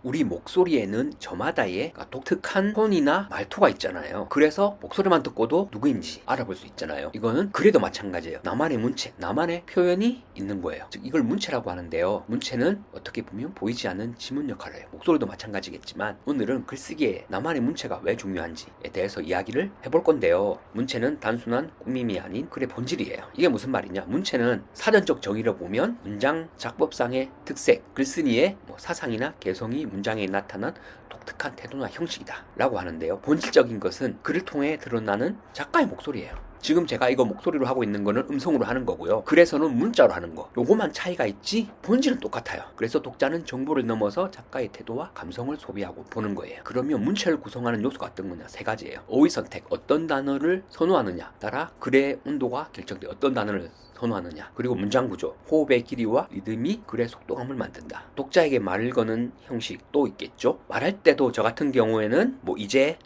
우리 목소리에는 저마다의 독특한 톤이나 말투가 있잖아요. 그래서 목소리만 듣고도 누구인지 알아볼 수 있잖아요. 이거는 글에도 마찬가지예요. 나만의 문체, 나만의 표현이 있는 거예요. 즉 이걸 문체라고 하는데요. 문체는 어떻게 보면 보이지 않는 지문 역할을 해요. 목소리도 마찬가지겠지만 오늘은 글쓰기에 나만의 문체가 왜 중요한지에 대해서 이야기를 해볼 건데요. 문체는 단순한 꾸밈이 아닌 글의 본질이에요. 이게 무슨 말이냐? 문체는 사전적 정의를 보면 문장 작법상의 특색, 글쓴이의 사상이나 개성이 문장에 나타난 독특한 태도나 형식이다 라고 하는데요. 본질적인 것은 글을 통해 드러나는 작가의 목소리예요. 지금 제가 이거 목소리로 하고 있는 거는 음성으로 하는 거고요. 글에서는 문자로 하는 거. 요거만 차이가 있지 본질은 똑같아요. 그래서 독자는 정보를 넘어서 작가의 태도와 감성을 소비하고 보는 거예요. 그러면 문체를 구성하는 요소가 어떤 거냐? 세 가지예요. 어휘 선택, 어떤 단어를 선호하느냐 따라 글의 온도가 결정돼. 어떤 단어를 선호하느냐, 그리고 문장 구조, 호흡의 길이와 리듬이 글의 속도감을 만든다. 독자에게 말을 거는 형식도 있겠죠. 말할 때도 저 같은 경우에는 이제,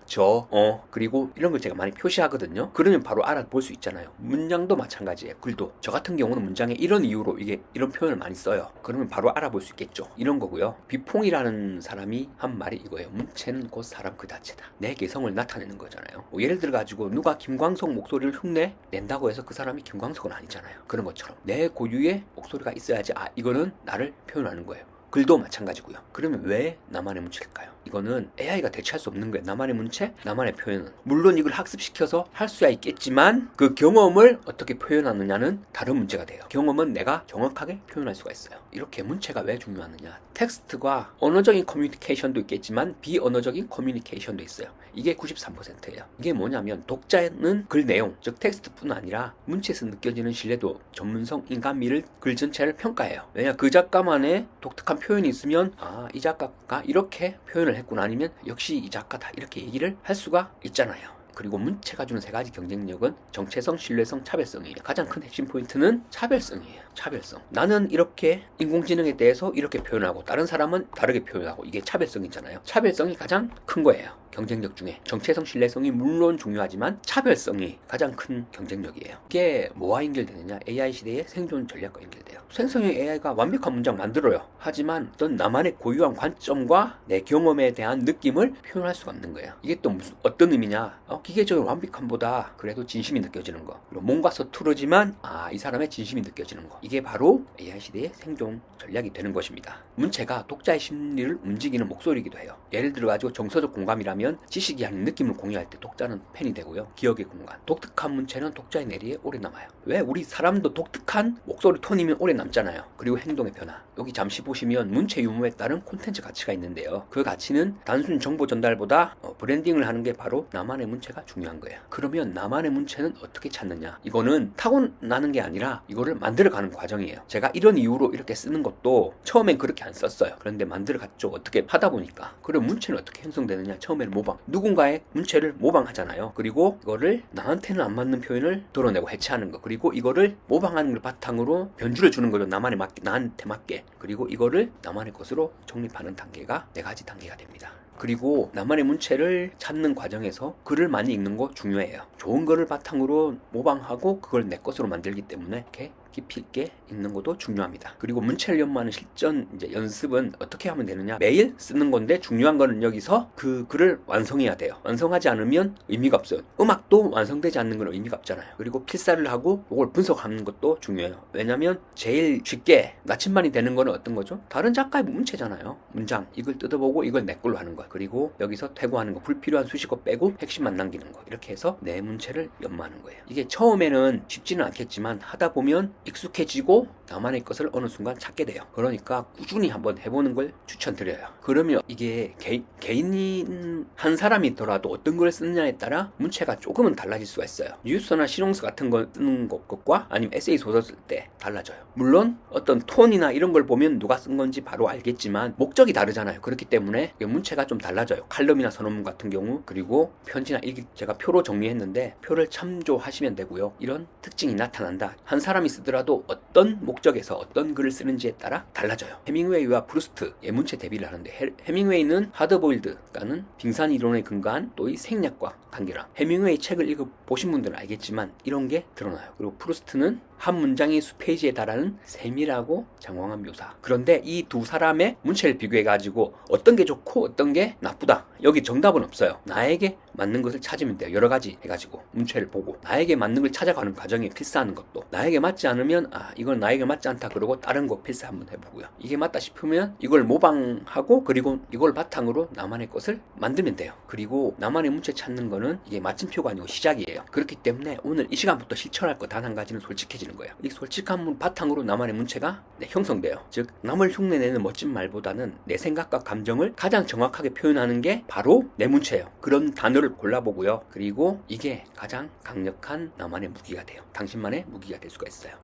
그리고 이런 걸 제가 많이 표시하거든요. 그러면 바로 알아볼 수 있잖아요. 문장도 마찬가지예요. 글도 저 같은 경우는 문장에 이런 이유로 이런 표현을 많이 써요. 그러면 바로 알아볼 수 있겠죠. 이런 거고요. 비퐁이라는 사람이 한 말이 이거예요. 문체는 곧 사람 그 자체다. 내 개성을 나타내는 거잖아요. 예를 들어 가지고 누가 김광석 목소리를 흉내 낸다고 해서 그 사람이 김광석은 아니잖아요. 그런 것처럼 내 고유의 목소리가 있어야지 이거는 나를 표현하는 거예요. 글도 마찬가지고요. 그러면 왜 나만의 문체일까요? 이거는 AI가 대체할 수 없는 거예요. 나만의 문체, 나만의 표현은. 물론 이걸 학습시켜서 할 수야 있겠지만 그 경험을 어떻게 표현하느냐는 다른 문제가 돼요. 경험은 내가 정확하게 표현할 수가 있어요. 이렇게 문체가 왜 중요하느냐. 텍스트과 언어적인 커뮤니케이션도 있겠지만 비언어적인 커뮤니케이션도 있어요. 이게 93%예요. 이게 뭐냐면 독자는 글 내용, 즉 텍스트뿐 아니라 문체에서 느껴지는 신뢰도, 전문성, 인간미를 글 전체를 평가해요. 왜냐, 그 작가만의 독특한 표현이 있으면 이 작가가 이렇게 표현을 했구나, 아니면 역시 이 작가다, 이렇게 얘기를 할 수가 있잖아요. 그리고 문체가 주는 세 가지 경쟁력은 정체성, 신뢰성, 차별성이에요. 가장 큰 핵심 포인트는 차별성이에요. 차별성. 나는 이렇게 인공지능에 대해서 이렇게 표현하고 다른 사람은 다르게 표현하고, 이게 차별성이잖아요. 차별성이 가장 큰 거예요. 경쟁력 중에 정체성, 신뢰성이 물론 중요하지만 차별성이 가장 큰 경쟁력이에요. 이게 뭐와 연결되느냐? AI 시대의 생존 전략과 연결돼요. 생성형 AI가 완벽한 문장 만들어요. 하지만 어떤 나만의 고유한 관점과 내 경험에 대한 느낌을 표현할 수가 없는 거예요. 이게 또 어떤 의미냐? 기계적인 완벽함보다 그래도 진심이 느껴지는 거. 그리고 뭔가 서투르지만 이 사람의 진심이 느껴지는 거. 이게 바로 AI 시대의 생존 전략이 되는 것입니다. 문체가 독자의 심리를 움직이는 목소리이기도 해요. 예를 들어 가지고 정서적 공감이라면 지식이 아닌 느낌을 공유할 때 독자는 팬이 되고요. 기억의 공간. 독특한 문체는 독자의 뇌리에 오래 남아요. 왜? 우리 사람도 독특한 목소리 톤이면 오래 남잖아요. 그리고 행동의 변화. 여기 잠시 보시면 문체 유무에 따른 콘텐츠 가치가 있는데요. 그 가치는 단순 정보 전달보다 브랜딩을 하는 게 바로 나만의 문체가 중요한 거예요. 그러면 나만의 문체는 어떻게 찾느냐? 이거는 타고나는 게 아니라 이거를 만들어가는 과정이에요. 제가 이런 이유로 이렇게 쓰는 것도 처음엔 그렇게 안 썼어요. 그런데 만들어갔죠. 어떻게 하다 보니까. 그럼 문체는 어떻게 형성되느냐? 처음에는 모방. 누군가의 문체를 모방하잖아요. 그리고 이거를 나한테는 안 맞는 표현을 드러내고 해체하는 거. 그리고 이거를 모방하는 걸 바탕으로 변주를 주는 거죠. 나한테 맞게. 그리고 이거를 나만의 것으로 정립하는 단계가 4가지 단계가 됩니다. 그리고 나만의 문체를 찾는 과정에서 글을 많이 읽는 거 중요해요. 좋은 글을 바탕으로 모방하고 그걸 내 것으로 만들기 때문에 이렇게 깊이 있게 읽는 것도 중요합니다. 그리고 문체를 연마하는 실전 연습은 어떻게 하면 되느냐? 매일 쓰는 건데 중요한 거는 여기서 그 글을 완성해야 돼요. 완성하지 않으면 의미가 없어요. 음악도 완성되지 않는 건 의미가 없잖아요. 그리고 필사를 하고 이걸 분석하는 것도 중요해요. 왜냐면 제일 쉽게 나침반이 되는 거는 어떤 거죠? 다른 작가의 문체잖아요. 문장, 이걸 뜯어보고 이걸 내 걸로 하는 거. 그리고 여기서 퇴고하는 거, 불필요한 수식어 빼고 핵심만 남기는 거. 이렇게 해서 내 문체를 연마하는 거예요. 이게 처음에는 쉽지는 않겠지만 하다 보면 익숙해지고 나만의 것을 어느 순간 찾게 돼요. 그러니까 꾸준히 한번 해보는 걸 추천드려요. 그러면 이게 개인 한 사람이더라도 어떤 걸 쓰느냐에 따라 문체가 조금은 달라질 수가 있어요. 뉴스나 실용서 같은 거 쓰는 것과 아니면 에세이 소설 쓸 때 달라져요. 물론 어떤 톤이나 이런 걸 보면 누가 쓴 건지 바로 알겠지만 목적이 다르잖아요. 그렇기 때문에 문체가 좀 달라져요. 칼럼이나 선언문 같은 경우, 그리고 편지나 일기, 제가 표로 정리했는데 표를 참조하시면 되고요. 이런 특징이 나타난다. 한 사람이 쓰더라도 어떤 목적에서 어떤 글을 쓰는지에 따라 달라져요. 해밍웨이와 프루스트의 문체 대비를 하는데, 해밍웨이는 하드보일드가는 빙산 이론에 근거한 또이 생략과 단계랑, 해밍웨이 책을 읽어보신 분들은 알겠지만 이런 게 드러나요. 그리고 프루스트는 한 문장이 수페이지에 달하는 세밀하고 장황한 묘사. 그런데 이 두 사람의 문체를 비교해가지고 어떤 게 좋고 어떤 게 나쁘다. 여기 정답은 없어요. 나에게 맞는 것을 찾으면 돼요. 여러 가지 해가지고 문체를 보고 나에게 맞는 걸 찾아가는 과정에 필사하는 것도, 나에게 맞지 않으면 이건 나에게 맞지 않다 그러고 다른 거 필사 한번 해보고요. 이게 맞다 싶으면 이걸 모방하고 그리고 이걸 바탕으로 나만의 것을 만들면 돼요. 그리고 나만의 문체 찾는 거는 이게 마침표가 아니고 시작이에요. 그렇기 때문에 오늘 이 시간부터 실천할 거 단 한 가지는 솔직해지는 거예요. 이 솔직한 바탕으로 나만의 문체가 형성돼요. 즉 남을 흉내내는 멋진 말보다는 내 생각과 감정을 가장 정확하게 표현하는 게 바로 내 문체예요. 그런 단어를 골라보고요. 그리고 이게 가장 강력한 나만의 무기가 돼요. 당신만의 무기가 될 수가 있어요.